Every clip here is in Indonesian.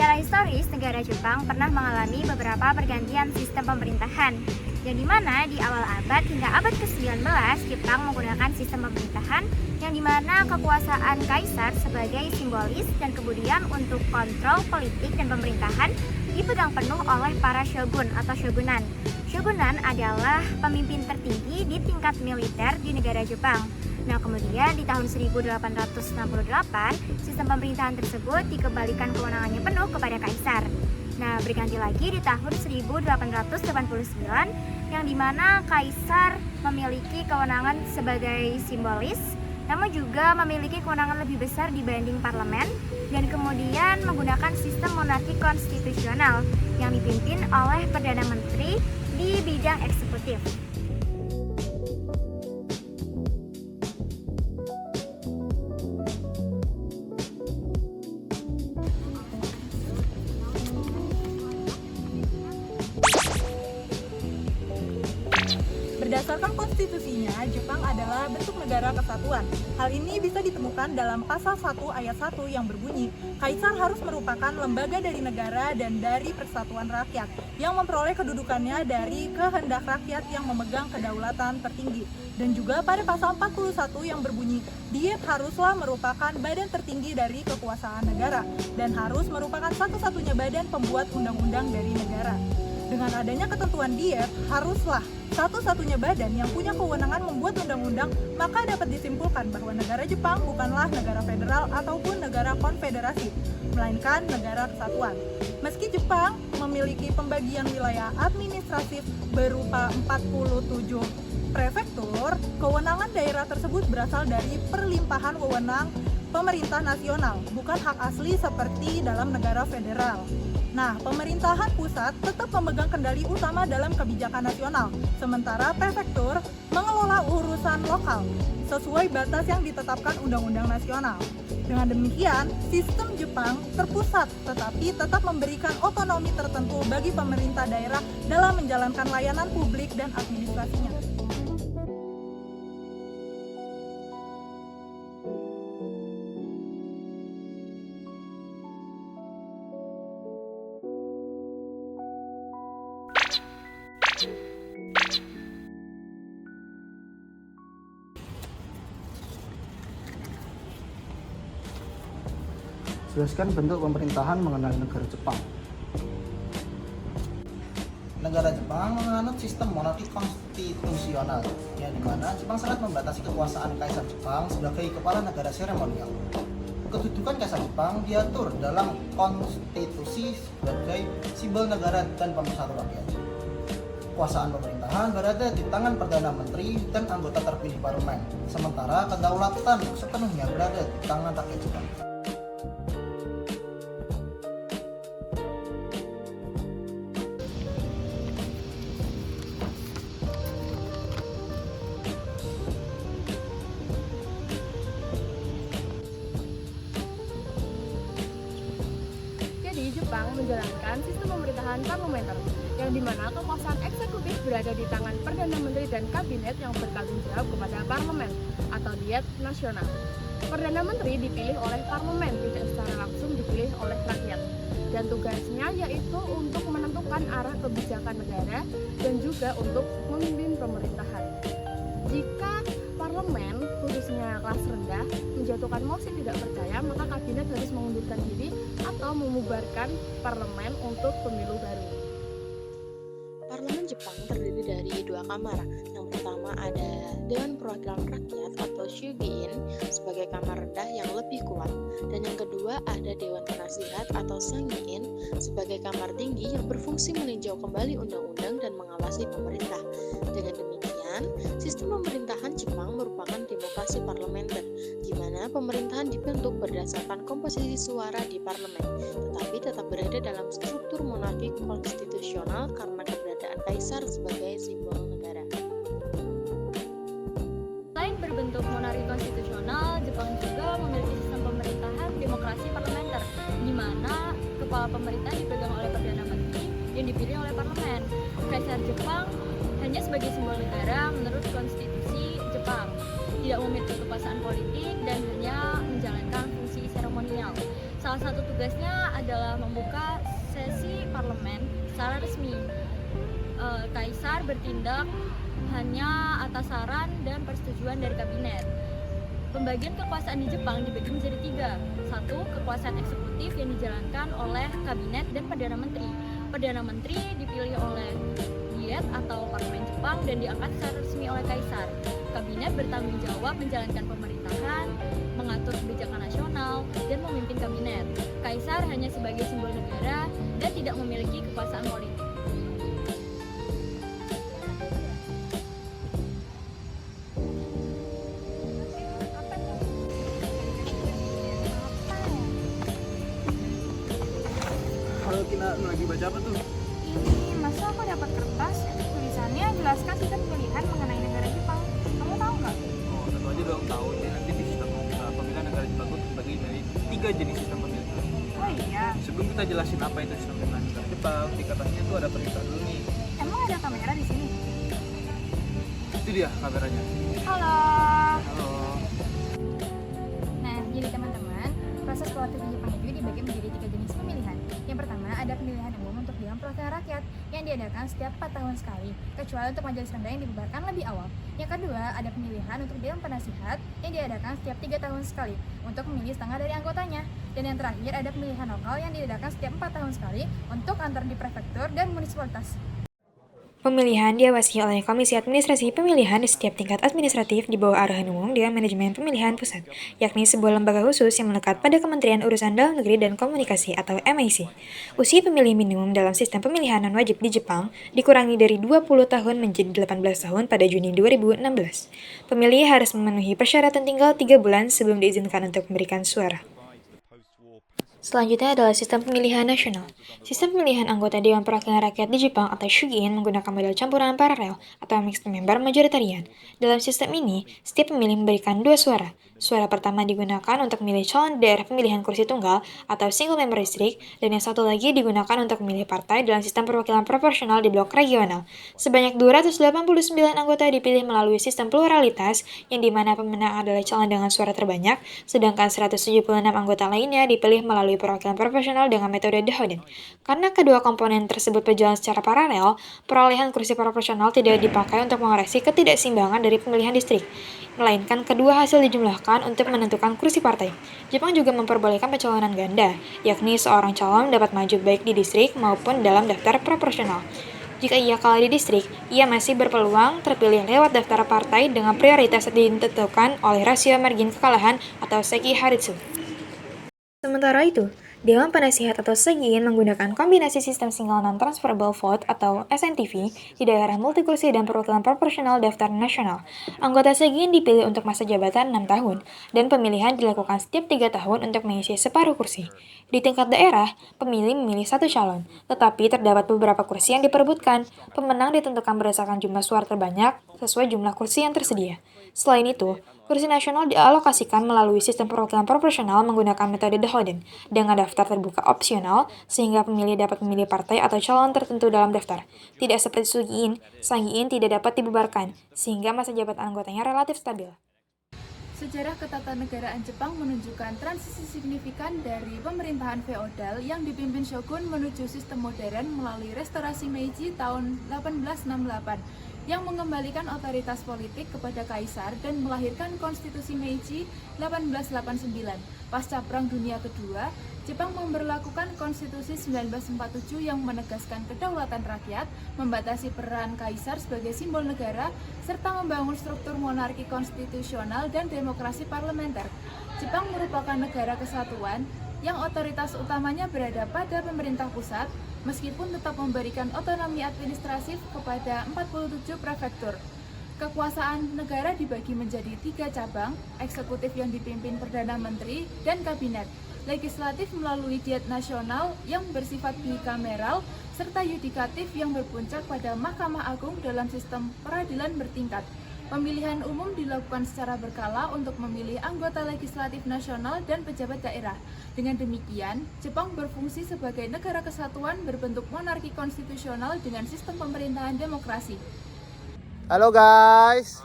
Secara historis, negara Jepang pernah mengalami beberapa pergantian sistem pemerintahan, yang dimana di awal abad hingga abad ke-19 Jepang menggunakan sistem pemerintahan yang dimana kekuasaan kaisar sebagai simbolis dan kemudian untuk kontrol politik dan pemerintahan dipegang penuh oleh para shogun atau shogunan. Shogunan adalah pemimpin tertinggi di tingkat militer di negara Jepang. Nah, kemudian di tahun 1868, sistem pemerintahan tersebut dikembalikan kewenangannya penuh kepada kaisar. Nah, berganti lagi di tahun 1889, yang dimana kaisar memiliki kewenangan sebagai simbolis, namun juga memiliki kewenangan lebih besar dibanding parlemen, dan kemudian menggunakan sistem monarki konstitusional yang dipimpin oleh Perdana Menteri di bidang eksekutif. Berdasarkan konstitusinya, Jepang adalah bentuk negara kesatuan. Hal ini bisa ditemukan dalam pasal 1 ayat 1 yang berbunyi, Kaisar harus merupakan lembaga dari negara dan dari persatuan rakyat, yang memperoleh kedudukannya dari kehendak rakyat yang memegang kedaulatan tertinggi. Dan juga pada pasal 41 yang berbunyi, Diet haruslah merupakan badan tertinggi dari kekuasaan negara, dan harus merupakan satu-satunya badan pembuat undang-undang dari negara. Dengan adanya ketentuan Diet, haruslah satu-satunya badan yang punya kewenangan membuat undang-undang, maka dapat disimpulkan bahwa negara Jepang bukanlah negara federal ataupun negara konfederasi, melainkan negara kesatuan. Meski Jepang memiliki pembagian wilayah administratif berupa 47 prefektur, kewenangan daerah tersebut berasal dari perlimpahan wewenang pemerintah nasional, bukan hak asli seperti dalam negara federal. Nah, pemerintahan pusat tetap memegang kendali utama dalam kebijakan nasional, sementara prefektur mengelola urusan lokal sesuai batas yang ditetapkan undang-undang nasional. Dengan demikian, sistem Jepang terpusat tetapi tetap memberikan otonomi tertentu bagi pemerintah daerah dalam menjalankan layanan publik dan administrasinya. Jelaskan bentuk pemerintahan mengenai negara Jepang. Negara Jepang menganut sistem monarki konstitusional, yang dimana Jepang sangat membatasi kekuasaan Kaisar Jepang sebagai kepala negara seremonial. Kedudukan Kaisar Jepang diatur dalam konstitusi sebagai simbol negara dan pemersatu rakyat. Kekuasaan pemerintahan berada di tangan Perdana Menteri dan anggota terpilih parlemen, sementara kedaulatan sepenuhnya berada di tangan rakyat Jepang. Jepang menjalankan sistem pemerintahan parlementer, yang dimana kekuasaan eksekutif berada di tangan Perdana Menteri dan Kabinet yang bertanggung jawab kepada parlemen atau Diet Nasional. Perdana Menteri dipilih oleh parlemen, tidak secara langsung dipilih oleh rakyat, dan tugasnya yaitu untuk menentukan arah kebijakan negara dan juga untuk memimpin pemerintahan. Jika parlemen, khususnya kelas rendah, menjatuhkan mosi tidak percaya, maka kabinet harus mengundurkan diri atau memubarkan parlemen untuk pemilu baru. Parlemen Jepang terdiri dari dua kamar. Yang pertama ada Dewan Perwakilan Rakyat atau Shogun sebagai kamar rendah yang lebih kuat, dan yang kedua ada Dewan Penasihat atau Sangiin sebagai kamar tinggi yang berfungsi meninjau kembali undang-undang dan mengawasi pemerintah. Dengan demikian, sistem pemerintahan Jepang merupakan demokrasi parlementer, di mana pemerintahan dibentuk berdasarkan komposisi suara di parlemen, tetapi tetap berada dalam struktur monarki konstitusional karena keberadaan kaisar sebagai simbol negara. Selain berbentuk monarki konstitusional, Jepang juga memiliki sistem pemerintahan demokrasi parlementer, di mana kepala pemerintah dipegang oleh Perdana Menteri yang dipilih oleh parlemen. Kaisar Jepang hanya sebagai simbol negara menurut konstitusi Jepang, tidak memiliki kekuasaan politik dan hanya menjalankan fungsi seremonial. Salah Salah satu tugasnya adalah membuka sesi parlemen secara resmi. Kaisar bertindak hanya atas saran dan persetujuan dari kabinet. Pembagian kekuasaan di Jepang dibagi menjadi 3. 1. Kekuasaan eksekutif yang dijalankan oleh kabinet dan Perdana Menteri. Perdana Menteri dipilih oleh Diet atau Parlemen Jepang dan diangkat secara resmi oleh Kaisar. Kabinet bertanggung jawab menjalankan pemerintahan, mengatur kebijakan nasional, dan memimpin kabinet. Kaisar hanya sebagai simbol negara dan tidak memiliki kekuasaan politik. Kalau kita lagi baca apa tuh? Ini masa aku dapat kertas tulisannya jelaskan sistem pemilihan mengenai negara Jepang. Kamu tahu nggak? Oh, tentu aja dong tahu. Jadi nanti di sistem pemilihan negara Jepang itu terbagi dari 3 jenis sistem pemilihan. Oh iya. Sebelum kita jelasin apa itu sistem pemilihan negara Jepang, di kertasnya itu ada perintah dulu nih. Emang ada kamera di sini? Itu dia kameranya. Halo. Halo. Nah, jadi teman-teman, proses politik di Jepang itu dibagi menjadi 3 jenis pemilihan. Yang pertama ada pemilihan umum untuk Dewan Perwakilan Rakyat yang diadakan setiap 4 tahun sekali, kecuali untuk majelis rendah yang dibubarkan lebih awal. Yang kedua ada pemilihan untuk Dewan Penasihat yang diadakan setiap 3 tahun sekali untuk memilih setengah dari anggotanya. Dan yang terakhir ada pemilihan lokal yang diadakan setiap 4 tahun sekali untuk antar di prefektur dan munisipalitas. Pemilihan diawasi oleh Komisi Administrasi Pemilihan di setiap tingkat administratif di bawah arahan umum Dewan Manajemen Pemilihan Pusat, yakni sebuah lembaga khusus yang melekat pada Kementerian Urusan Dalam Negeri dan Komunikasi atau MIC. Usia pemilih minimum dalam sistem pemilihan non-wajib di Jepang dikurangi dari 20 tahun menjadi 18 tahun pada Juni 2016. Pemilih harus memenuhi persyaratan tinggal 3 bulan sebelum diizinkan untuk memberikan suara. Selanjutnya adalah sistem pemilihan nasional. Sistem pemilihan anggota Dewan Perwakilan Rakyat di Jepang atau Shugin menggunakan model campuran paralel atau mixed member majoritarian. Dalam sistem ini, setiap pemilih memberikan 2 suara. Suara pertama digunakan untuk memilih calon daerah pemilihan kursi tunggal atau single member district, dan yang satu lagi digunakan untuk memilih partai dalam sistem perwakilan proporsional di blok regional. Sebanyak 289 anggota dipilih melalui sistem pluralitas, yang dimana pemenang adalah calon dengan suara terbanyak, sedangkan 176 anggota lainnya dipilih melalui perwakilan proporsional dengan metode Dahoden. Karena kedua komponen tersebut berjalan secara paralel, perolehan kursi proporsional tidak dipakai untuk mengoreksi ketidakseimbangan dari pemilihan distrik, melainkan kedua hasil dijumlahkan untuk menentukan kursi partai. Jepang juga memperbolehkan pencalonan ganda, yakni seorang calon dapat maju baik di distrik maupun dalam daftar proporsional. Jika ia kalah di distrik, ia masih berpeluang terpilih lewat daftar partai dengan prioritas ditentukan oleh rasio margin kekalahan atau Seki Haritsu. Sementara itu, Dewan Penasihat atau Seigin menggunakan kombinasi sistem single non-transferable vote atau SNTV di daerah multikursi dan perwakilan proporsional daftar nasional. Anggota Seigin dipilih untuk masa jabatan 6 tahun, dan pemilihan dilakukan setiap 3 tahun untuk mengisi separuh kursi. Di tingkat daerah, pemilih memilih 1 calon, tetapi terdapat beberapa kursi yang diperebutkan. Pemenang ditentukan berdasarkan jumlah suara terbanyak sesuai jumlah kursi yang tersedia. Selain itu, kursi nasional dialokasikan melalui sistem perwakilan proporsional menggunakan metode Dahoden dengan daftar terbuka opsional, sehingga pemilih dapat memilih partai atau calon tertentu dalam daftar. Tidak seperti Sangin tidak dapat dibubarkan, sehingga masa jabatan anggotanya relatif stabil. Sejarah ketatanegaraan Jepang menunjukkan transisi signifikan dari pemerintahan feodal yang dipimpin shogun menuju sistem modern melalui restorasi Meiji tahun 1868 yang mengembalikan otoritas politik kepada kaisar dan melahirkan konstitusi Meiji 1889. Pasca Perang Dunia Kedua, Jepang memberlakukan konstitusi 1947 yang menegaskan kedaulatan rakyat, membatasi peran kaisar sebagai simbol negara, serta membangun struktur monarki konstitusional dan demokrasi parlementer. Jepang merupakan negara kesatuan yang otoritas utamanya berada pada pemerintah pusat, meskipun tetap memberikan otonomi administratif kepada 47 prefektur. Kekuasaan negara dibagi menjadi 3 cabang, eksekutif yang dipimpin Perdana Menteri dan Kabinet, legislatif melalui Diet Nasional yang bersifat bikameral, serta yudikatif yang berpuncak pada Mahkamah Agung dalam sistem peradilan bertingkat. Pemilihan umum dilakukan secara berkala untuk memilih anggota legislatif nasional dan pejabat daerah. Dengan demikian, Jepang berfungsi sebagai negara kesatuan berbentuk monarki konstitusional dengan sistem pemerintahan demokrasi. Halo guys.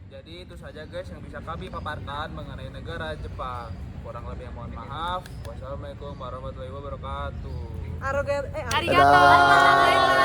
Jadi itu saja guys yang bisa kami paparkan mengenai negara Jepang. Kurang lebih mohon maaf. Wassalamualaikum warahmatullahi wabarakatuh. Arigato. Dadah.